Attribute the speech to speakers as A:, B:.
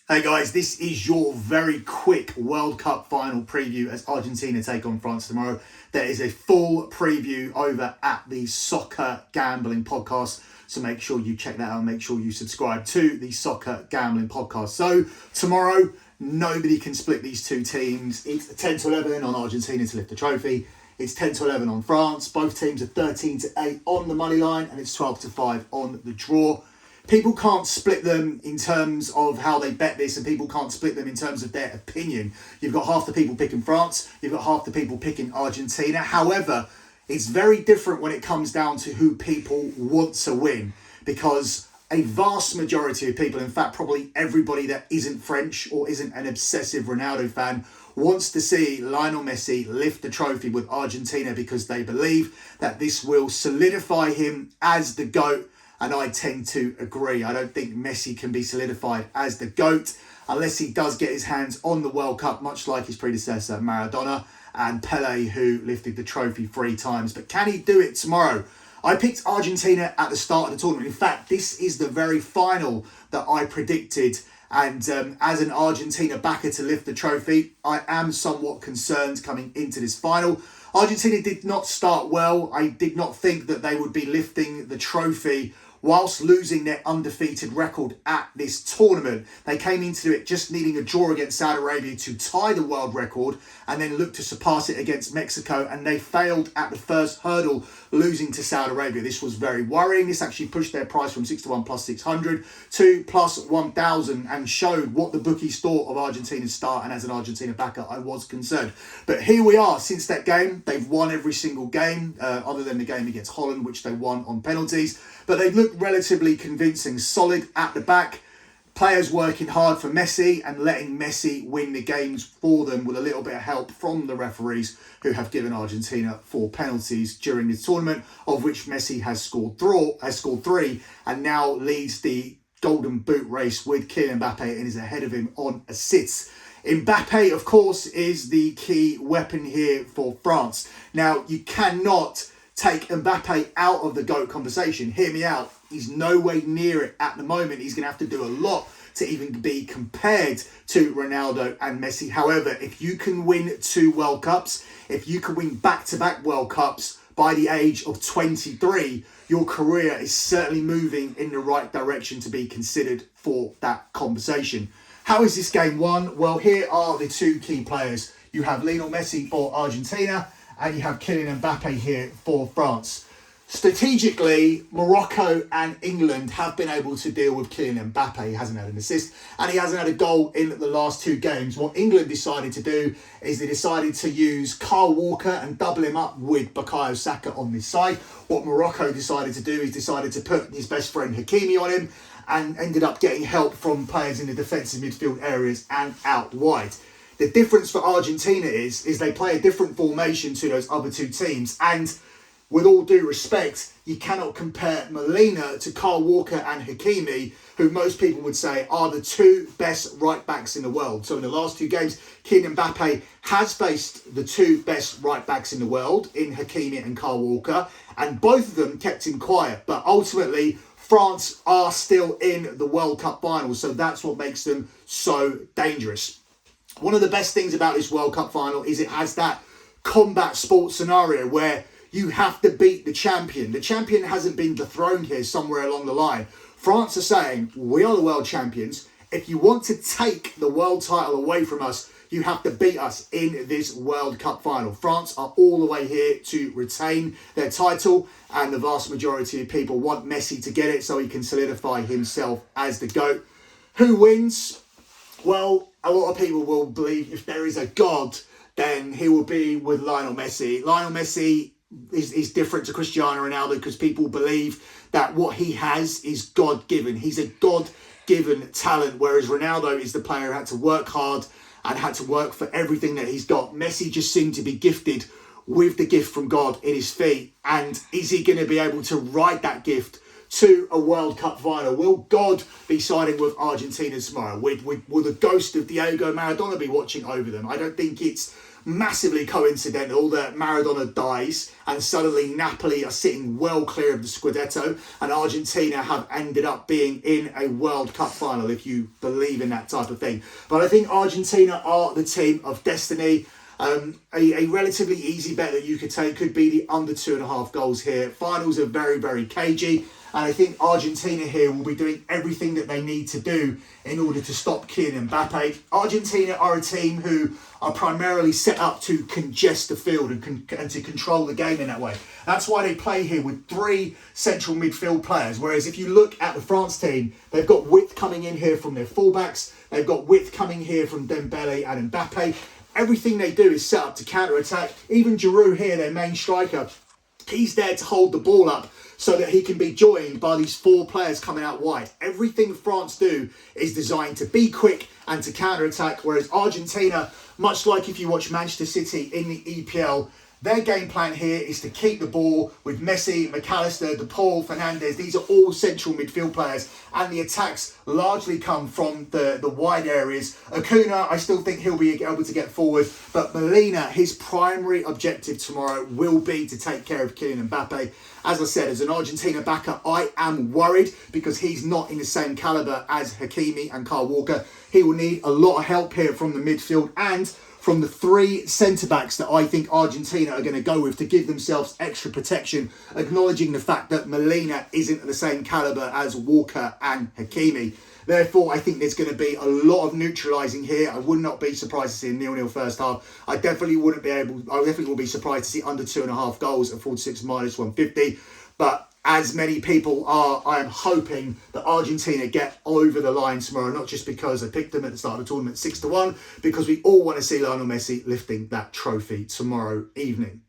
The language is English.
A: Hey guys, this is your very quick World Cup final preview as Argentina take on France tomorrow. There is a full preview over at the Soccer Gambling Podcast, so make sure you check that out and make sure you subscribe to the Soccer Gambling Podcast. So tomorrow, nobody can split these two teams. It's 10 to 11 on Argentina to lift the trophy. It's 10 to 11 on France. Both teams are 13 to 8 on the money line, and it's 12 to 5 on the draw. People can't split them in terms of how they bet this, and people can't split them in terms of their opinion. You've got half the people picking France, you've got half the people picking Argentina. However, it's very different when it comes down to who people want to win, because a vast majority of people, in fact probably everybody that isn't French or isn't an obsessive Ronaldo fan, wants to see Lionel Messi lift the trophy with Argentina because they believe that this will solidify him as the GOAT. And I tend to agree. I don't think Messi can be solidified as the GOAT unless he does get his hands on the World Cup, much like his predecessor Maradona and Pele, who lifted the trophy 3 times. But can he do it tomorrow? I picked Argentina at the start of the tournament. In fact, this is the very final that I predicted. And as an Argentina backer to lift the trophy, I am somewhat concerned coming into this final. Argentina did not start well. I did not think that they would be lifting the trophy whilst losing their undefeated record at this tournament. They came into it just needing a draw against Saudi Arabia to tie the world record and then look to surpass it against Mexico, and they failed at the first hurdle, losing to Saudi Arabia. This was very worrying. This actually pushed their price from 6 to 1 plus 600 to plus 1,000 and showed what the bookies thought of Argentina's start, and as an Argentina backer, I was concerned. But here we are. Since that game, they've won every single game, other than the game against Holland, which they won on penalties. But they looked relatively convincing, solid at the back. Players working hard for Messi and letting Messi win the games for them with a little bit of help from the referees, who have given Argentina 4 penalties during this tournament, of which Messi has scored 3 and now leads the Golden Boot race with Kylian Mbappe and is ahead of him on assists. Mbappe, of course, is the key weapon here for France. Now, you cannot take Mbappe out of the GOAT conversation. Hear me out. He's nowhere near it at the moment. He's going to have to do a lot to even be compared to Ronaldo and Messi. However, if you can win 2 World Cups, if you can win back-to-back World Cups by the age of 23, your career is certainly moving in the right direction to be considered for that conversation. How is this game won? Well, here are the 2 key players. You have Lionel Messi for Argentina, and you have Kylian Mbappe here for France. Strategically, Morocco and England have been able to deal with Kylian Mbappe. He hasn't had an assist and he hasn't had a goal in the last 2 games. What England decided to do is they decided to use Kyle Walker and double him up with Bukayo Saka on this side. What Morocco decided to do is decided to put his best friend Hakimi on him and ended up getting help from players in the defensive midfield areas and out wide. The difference for Argentina is they play a different formation to those other 2 teams, and with all due respect, you cannot compare Molina to Kyle Walker and Hakimi, who most people would say are the 2 best right backs in the world. So in the last 2 games, Kylian Mbappe has faced the 2 best right backs in the world in Hakimi and Kyle Walker, and both of them kept him quiet. But ultimately, France are still in the World Cup final, so that's what makes them so dangerous. One of the best things about this World Cup final is it has that combat sports scenario where you have to beat the champion. The champion hasn't been dethroned here somewhere along the line. France are saying, we are the world champions. If you want to take the world title away from us, you have to beat us in this World Cup final. France are all the way here to retain their title, and the vast majority of people want Messi to get it so he can solidify himself as the GOAT. Who wins? Well, a lot of people will believe if there is a God, then he will be with Lionel Messi. Lionel Messi is different to Cristiano Ronaldo because people believe that what he has is God-given. He's a God-given talent, whereas Ronaldo is the player who had to work hard and had to work for everything that he's got. Messi just seemed to be gifted with the gift from God in his feet. And is he going to be able to ride that gift to a World Cup final? Will God be siding with Argentina tomorrow? Will the ghost of Diego Maradona be watching over them? I don't think it's massively coincidental that Maradona dies and suddenly Napoli are sitting well clear of the Scudetto, and Argentina have ended up being in a World Cup final, if you believe in that type of thing. But I think Argentina are the team of destiny. A relatively easy bet that you could take could be the under 2.5 goals here. Finals are very, very cagey. And I think Argentina here will be doing everything that they need to do in order to stop Kylian Mbappe. Argentina are a team who are primarily set up to congest the field and to control the game in that way. That's why they play here with 3 central midfield players. Whereas if you look at the France team, they've got width coming in here from their fullbacks. They've got width coming here from Dembele and Mbappe. Everything they do is set up to counter-attack. Even Giroud here, their main striker, he's there to hold the ball up so that he can be joined by these 4 players coming out wide. Everything France do is designed to be quick and to counter-attack, whereas Argentina, much like if you watch Manchester City in the EPL, their game plan here is to keep the ball with Messi, McAllister, De Paul, Fernandes. These are all central midfield players, and the attacks largely come from the wide areas. Acuna, I still think he'll be able to get forward, but Molina, his primary objective tomorrow will be to take care of Kylian Mbappe. As I said, as an Argentina backer, I am worried because he's not in the same calibre as Hakimi and Kyle Walker. He will need a lot of help here from the midfield and from the 3 centre-backs that I think Argentina are going to go with to give themselves extra protection, acknowledging the fact that Molina isn't the same calibre as Walker and Hakimi. Therefore, I think there's going to be a lot of neutralising here. I would not be surprised to see a 0-0 first half. I definitely will be surprised to see under 2.5 goals at 46 minus 150. But as many people are, I am hoping that Argentina get over the line tomorrow, not just because I picked them at the start of the tournament 6-1, because we all want to see Lionel Messi lifting that trophy tomorrow evening.